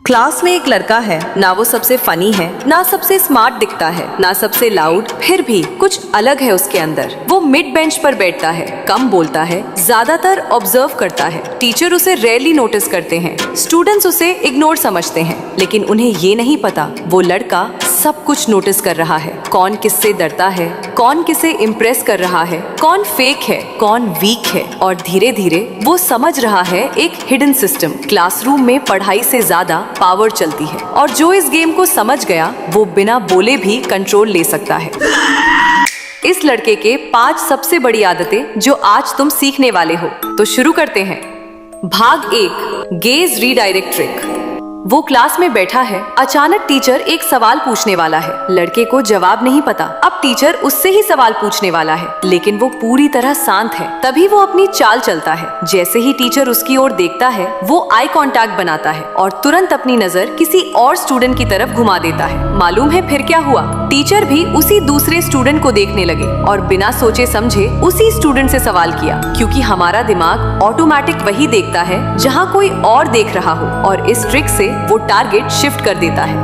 Class में एक लड़का है, ना वो सबसे फनी है, ना सबसे स्मार्ट दिखता है, ना सबसे लाउड, फिर भी कुछ अलग है उसके अंदर। वो मिड बेंच पर बैठता है, कम बोलता है, ज्यादातर ऑब्जर्व करता है। टीचर उसे रेयरली नोटिस करते हैं, स्टूडेंट्स उसे इग्नोर समझते हैं, लेकिन उन्हें ये नहीं पता वो लड़का सब कुछ नोटिस कर रहा है। कौन किससे डरता है, कौन किसे इम्प्रेस कर रहा है, कौन फेक है, कौन वीक है, और धीरे धीरे वो समझ रहा है एक हिडन सिस्टम। क्लासरूम में पढ़ाई से ज्यादा पावर चलती है, और जो इस गेम को समझ गया वो बिना बोले भी कंट्रोल ले सकता है। इस लड़के के 5 सबसे बड़ी आदतें जो आज तुम सीखने वाले हो। तो शुरू करते हैं। भाग 1, गेज रीडायरेक्ट ट्रिक। वो क्लास में बैठा है, अचानक टीचर एक सवाल पूछने वाला है। लड़के को जवाब नहीं पता। अब टीचर उससे ही सवाल पूछने वाला है, लेकिन वो पूरी तरह शांत है। तभी वो अपनी चाल चलता है। जैसे ही टीचर उसकी ओर देखता है, वो आई कांटेक्ट बनाता है और तुरंत अपनी नजर किसी और स्टूडेंट की तरफ घुमा देता है। मालूम है फिर क्या हुआ? टीचर भी उसी दूसरे स्टूडेंट को देखने लगे और बिना सोचे समझे उसी स्टूडेंट से सवाल किया, क्योंकि हमारा दिमाग ऑटोमेटिक वही देखता है जहाँ कोई और देख रहा हो, और इस ट्रिक से वो टारगेट शिफ्ट कर देता है।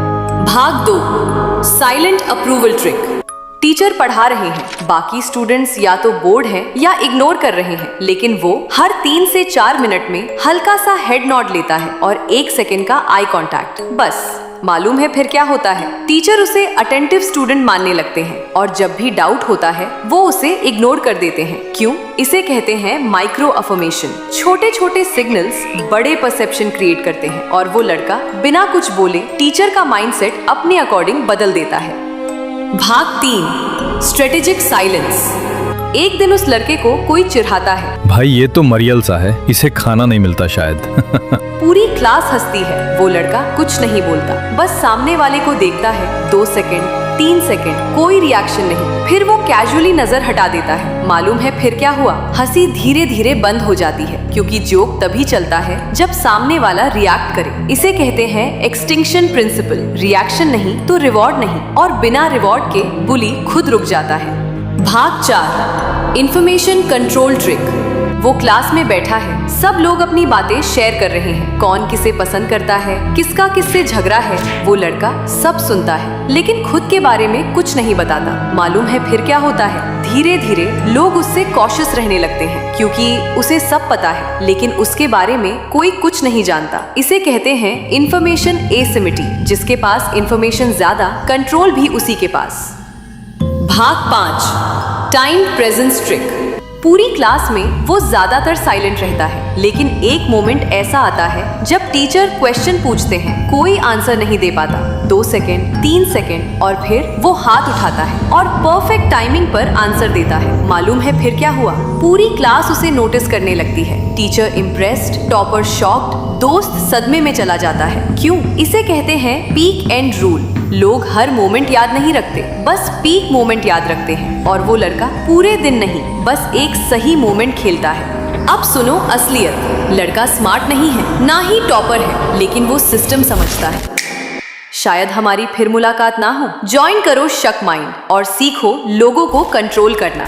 भाग 2, साइलेंट अप्रूवल ट्रिक। टीचर पढ़ा रहे हैं, बाकी स्टूडेंट्स या तो बोर्ड हैं या इग्नोर कर रहे हैं, लेकिन वो हर 3 से 4 मिनट में हल्का सा हेड नॉड लेता है और 1 सेकेंड का आई कांटेक्ट। बस मालूम है फिर क्या होता है? टीचर उसे अटेंटिव स्टूडेंट मानने लगते हैं, और जब भी डाउट होता है वो उसे इग्नोर कर देते हैं। क्यों? इसे कहते हैं माइक्रो अफर्मेशन। छोटे छोटे सिग्नल्स बड़े परसेप्शन क्रिएट करते हैं, और वो लड़का बिना कुछ बोले टीचर का माइंडसेट अपने अकॉर्डिंग बदल देता है। भाग 3, स्ट्रेटेजिक साइलेंस। एक दिन उस लड़के को कोई चिढ़ाता है, भाई ये तो मरियल सा है, इसे खाना नहीं मिलता शायद। पूरी क्लास हंसती है। वो लड़का कुछ नहीं बोलता, बस सामने वाले को देखता है। 2 सेकंड, 3 सेकंड, कोई रिएक्शन नहीं। फिर वो कैजुअली नजर हटा देता है। मालूम है फिर क्या हुआ? हंसी धीरे धीरे बंद हो जाती है, क्योंकि जोक तभी चलता है जब सामने वाला रिएक्ट करे। इसे कहते हैं एक्सटिंक्शन प्रिंसिपल। रिएक्शन नहीं तो रिवॉर्ड नहीं, और बिना रिवॉर्ड के बुली खुद रुक जाता है। भाग 4, इंफॉर्मेशन कंट्रोल ट्रिक। वो क्लास में बैठा है, सब लोग अपनी बातें शेयर कर रहे हैं। कौन किसे पसंद करता है, किसका किससे झगड़ा है, वो लड़का सब सुनता है, लेकिन खुद के बारे में कुछ नहीं बताता। मालूम है फिर क्या होता है? धीरे धीरे लोग उससे कॉशियस रहने लगते हैं, क्योंकि उसे सब पता है, लेकिन उसके बारे में कोई कुछ नहीं जानता। इसे कहते हैं इंफॉर्मेशन एसिमिट्री। जिसके पास इंफॉर्मेशन ज्यादा, कंट्रोल भी उसी के पास। भाग 5, टाइम प्रेजेंस ट्रिक। पूरी क्लास में वो ज्यादातर साइलेंट रहता है, लेकिन एक मोमेंट ऐसा आता है जब टीचर क्वेश्चन पूछते हैं, कोई आंसर नहीं दे पाता। 2 सेकेंड, 3 सेकेंड, और फिर वो हाथ उठाता है और परफेक्ट टाइमिंग पर आंसर देता है। मालूम है फिर क्या हुआ? पूरी क्लास उसे नोटिस करने लगती है। टीचर इम्प्रेस्ड, टॉपर शॉक्ड, दोस्त सदमे में चला जाता है। क्यों? इसे कहते हैं पीक एंड रूल। लोग हर मोमेंट याद नहीं रखते, बस पीक मोमेंट याद रखते हैं, और वो लड़का पूरे दिन नहीं, बस एक सही मोमेंट खेलता है। अब सुनो असलियत। लड़का स्मार्ट नहीं है, ना ही टॉपर है, लेकिन वो सिस्टम समझता है। शायद हमारी फिर मुलाकात ना हो। ज्वाइन करो शक माइंड और सीखो लोगों को कंट्रोल करना।